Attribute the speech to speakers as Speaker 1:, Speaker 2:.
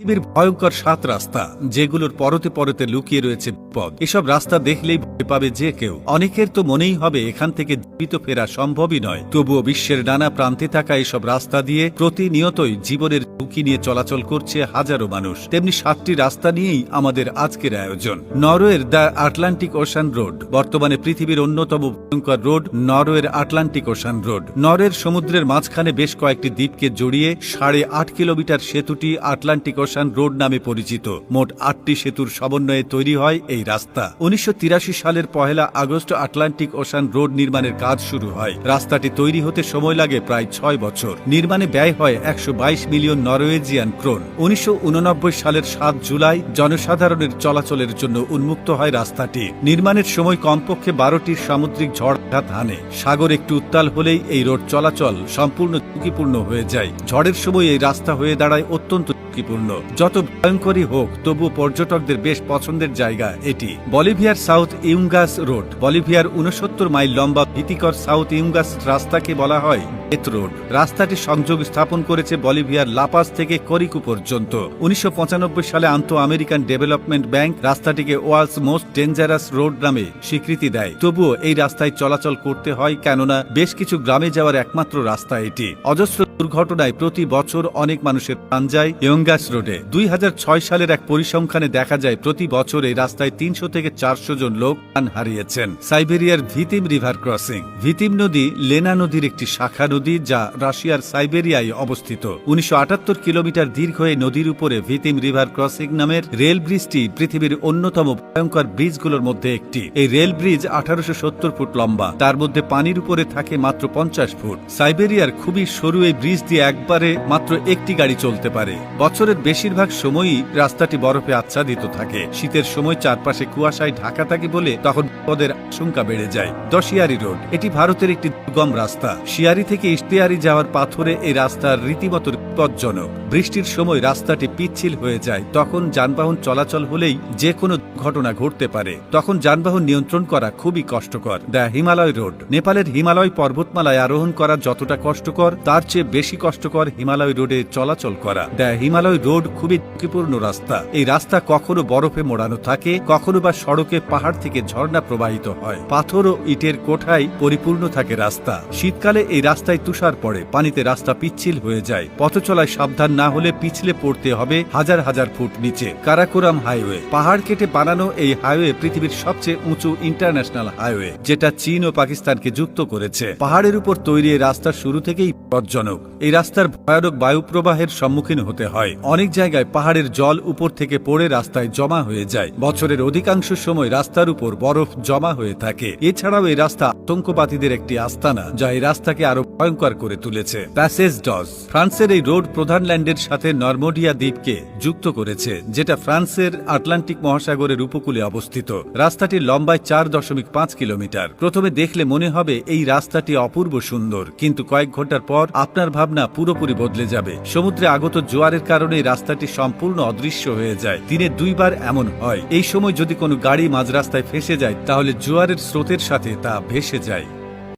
Speaker 1: পৃথিবীর ভয়ঙ্কর 7 রাস্তা, যেগুলোর পরতে পরতে লুকিয়ে রয়েছে বিপদ। এসব রাস্তা দেখলেই ভয় পাবে যে কেউ। অনেকের তো মনেই হবে এখান থেকে জীবিত ফেরা সম্ভবই নয়। তবুও বিশ্বের নানা প্রান্তে থাকা এসব রাস্তা দিয়ে প্রতিনিয়তই জীবনের ঝুঁকি নিয়ে চলাচল করছে হাজারো মানুষ। তেমনি 7টি রাস্তা নিয়েই আমাদের আজকের আয়োজন। নরওয়ের দ্য আটলান্টিক ওশান রোড। বর্তমানে পৃথিবীর অন্যতম ভয়ঙ্কর রোড নরওয়ের আটলান্টিক ওশান রোড। নরওয়ের সমুদ্রের মাঝখানে বেশ কয়েকটি দ্বীপকে জড়িয়ে 8.5 কিলোমিটার সেতুটি আটলান্টিক ওশান রোড নামে পরিচিত। মোট 8টি সেতুর সমন্বয়ে তৈরি হয় এই রাস্তা। 1983 সালের 1 আগস্ট আটলান্টিক ওশান রোড নির্মাণের কাজ শুরু হয়। রাস্তাটি তৈরি হতে সময় লাগে প্রায় 6 বছর। নির্মাণে ব্যয় হয় 122 মিলিয়ন নরওয়েজিয়ান ক্রোন। 1989 সালের 7 জুলাই জনসাধারণের চলাচলের জন্য উন্মুক্ত হয় রাস্তাটি। নির্মাণের সময় কমপক্ষে 12টির সামুদ্রিক ঝড় আঘাত হানে। সাগর একটু উত্তাল হলেই এই রোড চলাচল সম্পূর্ণ ঝুঁকিপূর্ণ হয়ে যায়। ঝড়ের সময় এই রাস্তা হয়ে দাঁড়ায় অত্যন্ত ঝুঁকিপূর্ণ। যত ভয়ঙ্করই হোক, তবু পর্যটকদের বেশ পছন্দের জায়গা এটি। বলিভিয়ার সাউথ ইউঙ্গাস রোড। বলিভিয়ার 69 মাইল লম্বা ভীতিকর সাউথ ইউঙ্গাস রাস্তাকে বলা হয় ডেথ রোড। রাস্তাটি সংযোগ স্থাপন করেছে বলিভিয়ার লাপাস থেকে করিকু পর্যন্ত। 1995 সালে আন্তঃ আমেরিকান ডেভেলপমেন্ট ব্যাংক রাস্তাটিকে ওয়ার্ল্ডস মোস্ট ডেঞ্জারাস রোড নামে স্বীকৃতি দেয়। তবুও এই রাস্তায় চলাচল করতে হয়, কেননা বেশ কিছু গ্রামে যাওয়ার একমাত্র রাস্তা এটি। অজস্র দুর্ঘটনায় প্রতি বছর অনেক মানুষের প্রাণ যায় ইয়ঙ্গাস রোডে। 2006 সালের এক পরিসংখ্যানে দেখা যায় প্রতি বছর এই রাস্তায় 300 থেকে 400 জন লোক প্রাণ হারিয়েছেন। সাইবেরিয়ার ভিতিম রিভার ক্রসিং। ভিতিম নদী লেনা নদীর একটি শাখা নদী, যা রাশিয়ার সাইবেরিয়ায় অবস্থিত। 1978 কিলোমিটার দীর্ঘ এই নদীর উপরে ভিতিম রিভার ক্রসিং নামের রেল ব্রিজটি পৃথিবীর অন্যতম ভয়ঙ্কর ব্রিজগুলোর মধ্যে একটি। এই রেল ব্রিজ 1870 ফুট লম্বা। তার মধ্যে পানির উপরে থাকে মাত্র 50 ফুট। সাইবেরিয়ার খুবই সরু এই ব্রিজ দিয়ে একবারে মাত্র একটি গাড়ি চলতে পারে। বছরের বেশিরভাগ সময়ই রাস্তাটি বরফে আচ্ছাদিত থাকে। শীতের সময় চারপাশে কুয়াশায় ঢাকা থাকে বলে তখন বিপদের আশঙ্কা বেড়ে যায়। দশিয়ারি রোড। এটি ভারতের একটি দুর্গম রাস্তা। শিয়ারি থেকে ইশতিয়ারি যাওয়ার পাথরে এই রাস্তার রীতিমতো বিপজ্জনক। বৃষ্টির সময় রাস্তাটি পিচ্ছিল হয়ে যায়। তখন যানবাহন চলাচল হলেই যে কোনো ঘটনা ঘটতে পারে। তখন যানবাহন নিয়ন্ত্রণ করা খুবই কষ্টকর। The Himalaya road. নেপালের হিমালয় পর্বতমালায় আরোহণ করা যতটা কষ্টকর, তার চেয়ে বেশি কষ্টকর হিমালয় রোডে চলাচল করা। দ্য হিমালয় রোড খুবই ঝুঁকিপূর্ণ রাস্তা। এই রাস্তা কখনো বরফে মোড়ানো থাকে, কখনো বা সড়কে পাহাড় থেকে ঝর্ণা প্রবাহিত হয়। পাথর ও ইটের কোঠায় পরিপূর্ণ থাকে রাস্তা। শীতকালে এই রাস্তায় তুষার পড়ে, পানিতে রাস্তা পিচ্ছিল হয়ে যায়। পথচলায় সাবধান না হলে পিছলে পড়তে হবে হাজার হাজার ফুট নিচে। কারাকোরাম হাইওয়ে। পাহাড় কেটে বানানো এই হাইওয়ে পৃথিবীর সবচেয়ে উঁচু ইন্টারন্যাশনাল হাইওয়ে, যেটা চীন ও পাকিস্তানকে যুক্ত করেছে। পাহাড়ের উপর তৈরি এই রাস্তা শুরু থেকেই বিপজ্জনক। এই রাস্তার ভয়ানক বায়ু প্রবাহের সম্মুখীন হতে হয়। অনেক জায়গায় পাহাড়ের জল উপর থেকে পড়ে রাস্তায় জমা হয়ে যায়। বছরের অধিকাংশ সময় রাস্তার উপর বরফ জমা হয়ে থাকে। এছাড়াও এই রাস্তা আতঙ্কবাদীদের একটি আস্তানা, যা এই রাস্তাকে আরো ভয়ঙ্কর করে তুলেছে। Passage du Gois. ফ্রান্সের এই রোড প্রধান ল্যান্ডের সাথে নরমোডিয়া দ্বীপকে যুক্ত করেছে, যেটা ফ্রান্সের আটলান্টিক মহাসাগরের উপকূলে অবস্থিত। রাস্তাটির লম্বায় 4.5 কিলোমিটার। প্রথমে দেখলে মনে হবে এই রাস্তাটি অপূর্ব সুন্দর, কিন্তু কয়েক ঘন্টার পর আপনার ভাবনা পুরোপুরি বদলে যাবে। সমুদ্রে আগত জোয়ারের কারণে এই রাস্তাটি সম্পূর্ণ অদৃশ্য হয়ে যায়। দিনে 2 বার এমন হয়। এই সময় যদি কোনো গাড়ি মাঝ রাস্তায় ফেসে যায়, তাহলে জোয়ারের স্রোতের সাথে তা ভেসে যায়।